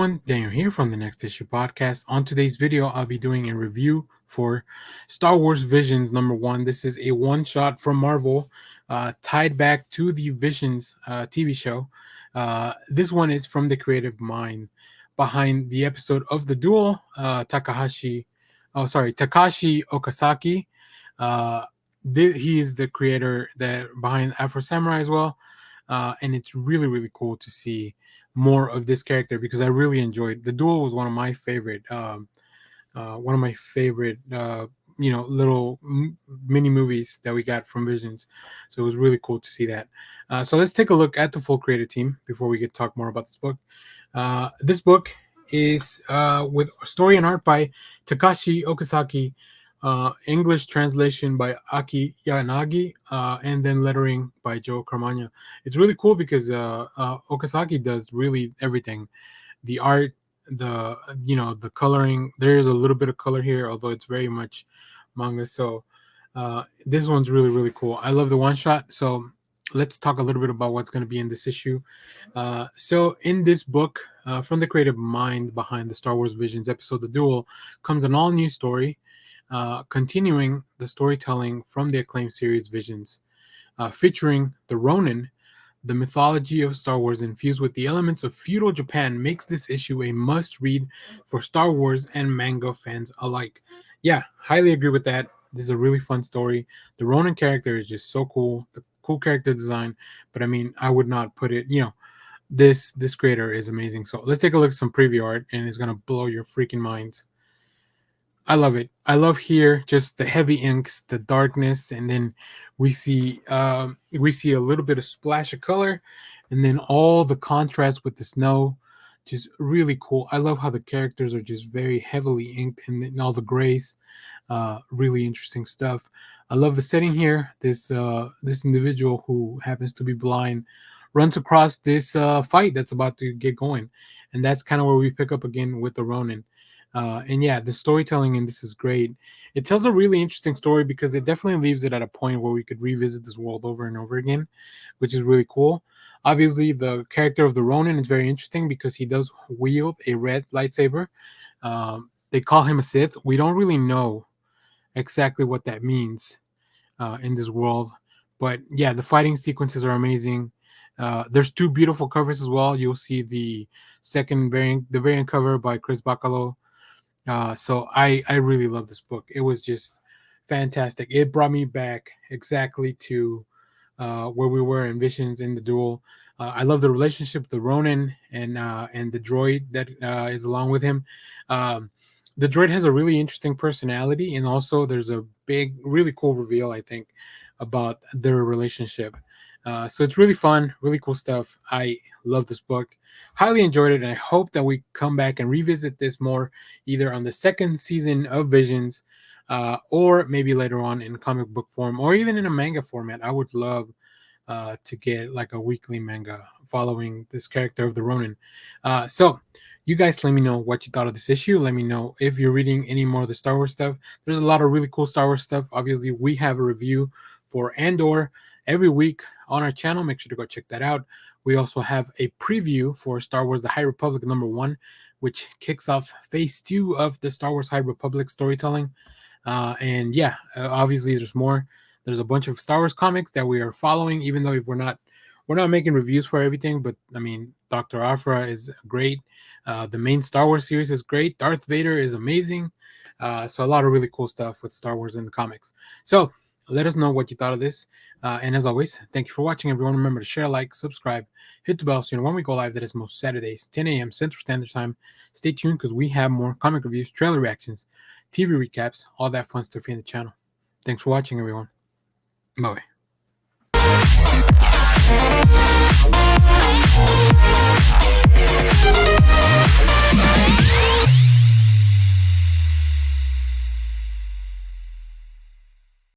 everyone, Daniel here from the Next Issue Podcast. On today's video, I'll be doing a review for Star Wars Visions #1. This is a one-shot from Marvel, tied back to the Visions TV show. This one is from the creative mind behind the episode of the Duel, Takashi Okazaki. He is the creator that behind Afro Samurai as well. And it's really, really cool to see more of this character because I really enjoyed the Duel. Was one of my favorite little mini movies that we got from Visions. So it was really cool to see that. So let's take a look at the full creative team before we get talk more about this book. This book is with story and art by Takashi Okazaki, English translation by Yanagi, and then lettering by Caramagna. It's really cool because Okazaki does really everything. The art, the coloring. There is a little bit of color here, although it's very much manga. So this one's really, really cool. I love the one shot. So let's talk a little bit about what's going to be in this issue. So in this book, from the creative mind behind the Star Wars Visions episode, The Duel, comes an all-new story, continuing the storytelling from the acclaimed series Visions, featuring the Ronin. The mythology of Star Wars infused with the elements of feudal Japan makes this issue a must-read for Star Wars and manga fans alike. Yeah, highly agree with that. This is a really fun story. The Ronin character is just so cool. The cool character design, but I mean, I would not put it. This creator is amazing. So let's take a look at some preview art, and it's gonna blow your freaking minds. I love it. I love here just the heavy inks, the darkness, and then we see a little bit of splash of color, and then all the contrast with the snow, just really cool. I love how the characters are just very heavily inked and then all the grays, really interesting stuff. I love the setting here. This individual who happens to be blind runs across this fight that's about to get going, and that's kind of where we pick up again with the Ronin. And yeah, the storytelling in this is great. It tells a really interesting story because it definitely leaves it at a point where we could revisit this world over and over again, which is really cool. Obviously, the character of the Ronin is very interesting because he does wield a red lightsaber. They call him a Sith. We don't really know exactly what that means in this world, but yeah, the fighting sequences are amazing. There's two beautiful covers as well. You'll see the variant cover by Chris Bacalo. So I really love this book. It was just fantastic. It brought me back exactly to where we were in Visions in the Duel. I love the relationship with the Ronin and the droid that is along with him. The droid has a really interesting personality, and also there's a big, really cool reveal, I think, about their relationship. So it's really fun, really cool stuff. I love this book. Highly enjoyed it, and I hope that we come back and revisit this more, either on the second season of Visions, or maybe later on in comic book form, or even in a manga format. I would love to get like a weekly manga following this character of the Ronin. So you guys let me know what you thought of this issue. Let me know if you're reading any more of the Star Wars stuff. There's a lot of really cool Star Wars stuff. Obviously, we have a review for Andor every week on our channel. Make sure to go check that out. We also have a preview for Star Wars The High Republic #1, which kicks off phase 2 of the Star Wars High Republic storytelling. And yeah, obviously there's more. There's a bunch of Star Wars comics that we are following, even though if we're not making reviews for everything. But I mean, Dr. Aphra is great. The main Star Wars series is great. Darth Vader is amazing. So a lot of really cool stuff with Star Wars in the comics. So let us know what you thought of this. And as always, thank you for watching, everyone. Remember to share, like, subscribe, hit the bell so you know when we go live. That is most Saturdays, 10 a.m. Central Standard Time. Stay tuned because we have more comic reviews, trailer reactions, TV recaps, all that fun stuff here in the channel. Thanks for watching, everyone. Bye-bye.